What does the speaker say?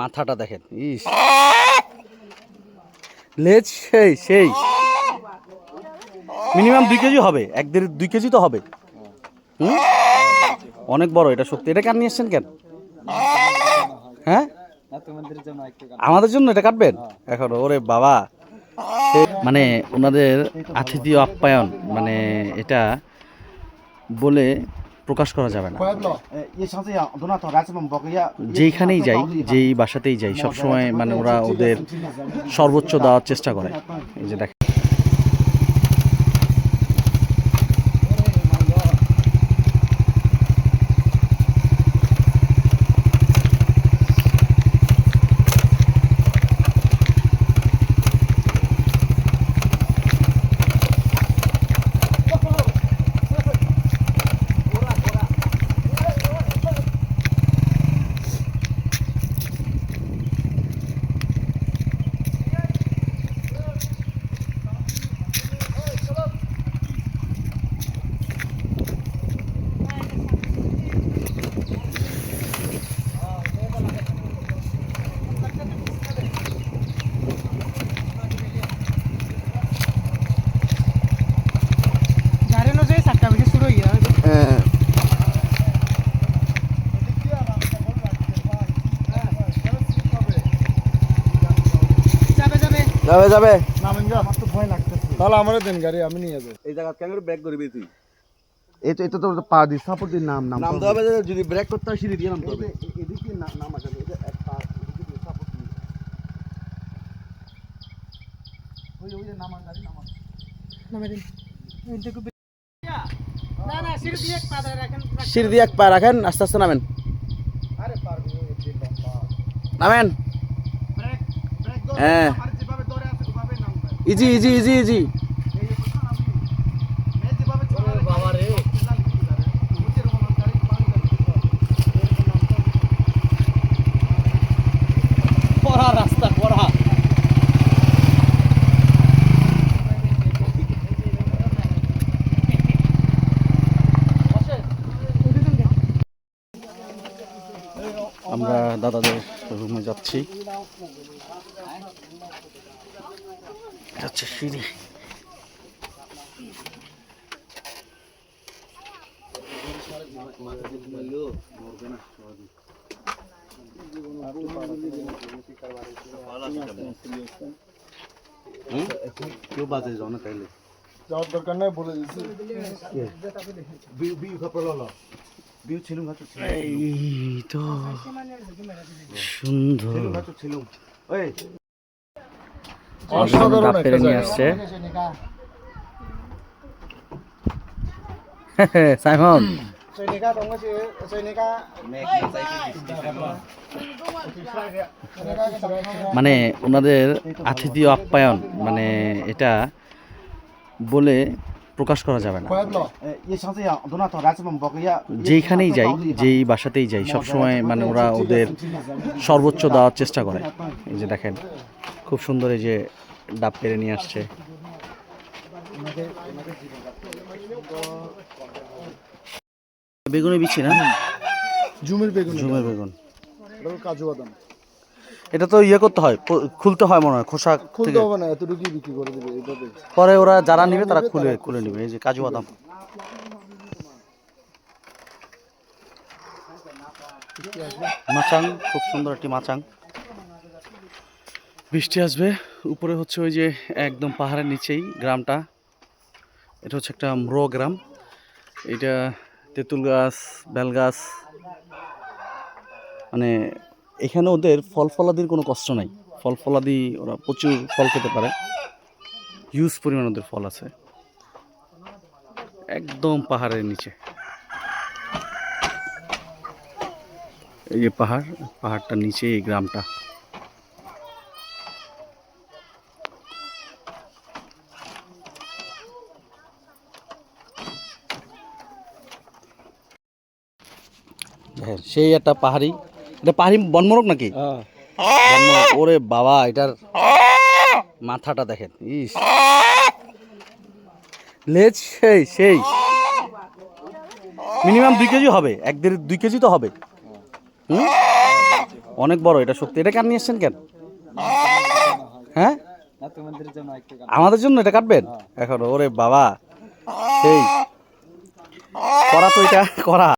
মাথাটা দেখেন, ইস লেজ সেই সেই মিনিমাম 2 কেজি হবে, 1-2 কেজি তো হবে। অনেক বড় এটা সত্যি। এটা কাট নিয়ে এসছেন কেন? হ্যাঁ, আমাদের জন্য এটা কাটবেন এখন? ওরে বাবা, মানে ওনাদের আতিথেয় আপ্যায়ন, মানে এটা বলে প্রকাশ করা যাবে না। যেইখানেই যাই, যেই বাসাতেই যাই, সবসময় মানে ওরা ওদের সর্বোচ্চ দেওয়ার চেষ্টা করে। এই যে দেখেন, যাবে যাবে নামেন গা, আমার তো ভয় লাগতেছে। তাহলে আমারে দেন গাড়ি, আমি নিয়ে যাব। এই জায়গা কেন ব্রেক করবি তুই? এটা এটা তো পা দি সাপোর্ট দি নাম নামতে হবে। যদি ব্রেক করতে হয় সিঁড়ি দিয়ে নামতে হবে। এদিকে নাম আছে, এটা এক পা এদিকে সাপোর্ট দি। ওই যে নামা গাড়ি নামা নামে দিন। না না, সিঁড়ি দিয়ে এক পা রাখেন, সিঁড়ি দিয়ে এক পা রাখেন, আস্তে আস্তে নামেন। আরে পারবি এই লম্বা নামেন। ব্রেক ব্রেক ধরে হ্যাঁ, আর যেভাবে ধরে আছে ওভাবে নামবে। Easy easy easy easy. এই যে কথা নামবি, এই যেভাবে চলে বাবা রে, পড়া রাস্তা পড়া। আমরা দাদাদের রুমে যাচ্ছি। এটা হচ্ছে সিঁড়ি। কেউ বাজে যাও না তাইলে যাওয়ার দরকার নাই, বলে দিচ্ছি। বিউ ছিলুম গাছ ছিল, এই তো সুন্দর ছিল ওই অসাধারণ ডাব পেরে একটা নিয়ে জায়গা। আসছে সাইমন। মানে ওনাদের আতিথেয় আপ্যায়ন, মানে এটা বলে প্রকাশ করা যাবে না। যেইখানেই যাই, যেই বাসাতেই যাই, সবসময় মানে ওরা ওদের সর্বোচ্চ দেওয়ার চেষ্টা করে। এই যে দেখেন, খুব সুন্দর এই যে ডাব পেরে নিয়ে আসছে। বেগুনের বিচি না, জুমের বেগুন, ঝুমের বেগুন। কাজু বাদাম এটা তো ইয়ে করতে হয়, খুলতে হয় মনে হয়, খোসা খুলতে থেকে। হবে না, এতটুকুই বিক্রি করে দেবে এইভাবে। পরে ওরা যারা নিবে তারা খুলে খুলে নিবে। এই যে কাজু বাদাম, মাচাং, খুব সুন্দর একটি মাচাং। বৃষ্টি আসবে। উপরে হচ্ছে ওই যে একদম পাহাড়ের নিচেই গ্রামটা। এটা হচ্ছে একটা ম্রো গ্রাম। এটা তেঁতুল গাছ, বেল গাছ, মানে এখানে ওদের ফল ফলাদির কোনো কষ্ট নাই। ফল ফলাদি ওরা প্রচুর ফল খেতে পারে, হিউজ পরিমাণ ওদের ফল আছে। একদম পাহাড়ের নিচে এই যে পাহাড়, পাহাড়টার নিচে এই গ্রামটা। সেই একটা পাহাড়ি, এটা পাহাড়ি বনমোরগ নাকি? বনমোরগ। ওরে বাবা, এটার মাথাটা দেখেন, ইস লেজ সেই সেই মিনিমাম 2 কেজি হবে, 1-2 কেজি তো হবে। অনেক বড় এটা সত্যি। এটা কাট নিয়ে এসছেন কেন? হ্যাঁ, আমাদের জন্য এটা কাটবেন এখন? ওরে বাবা, সেই করা তো এটা করা।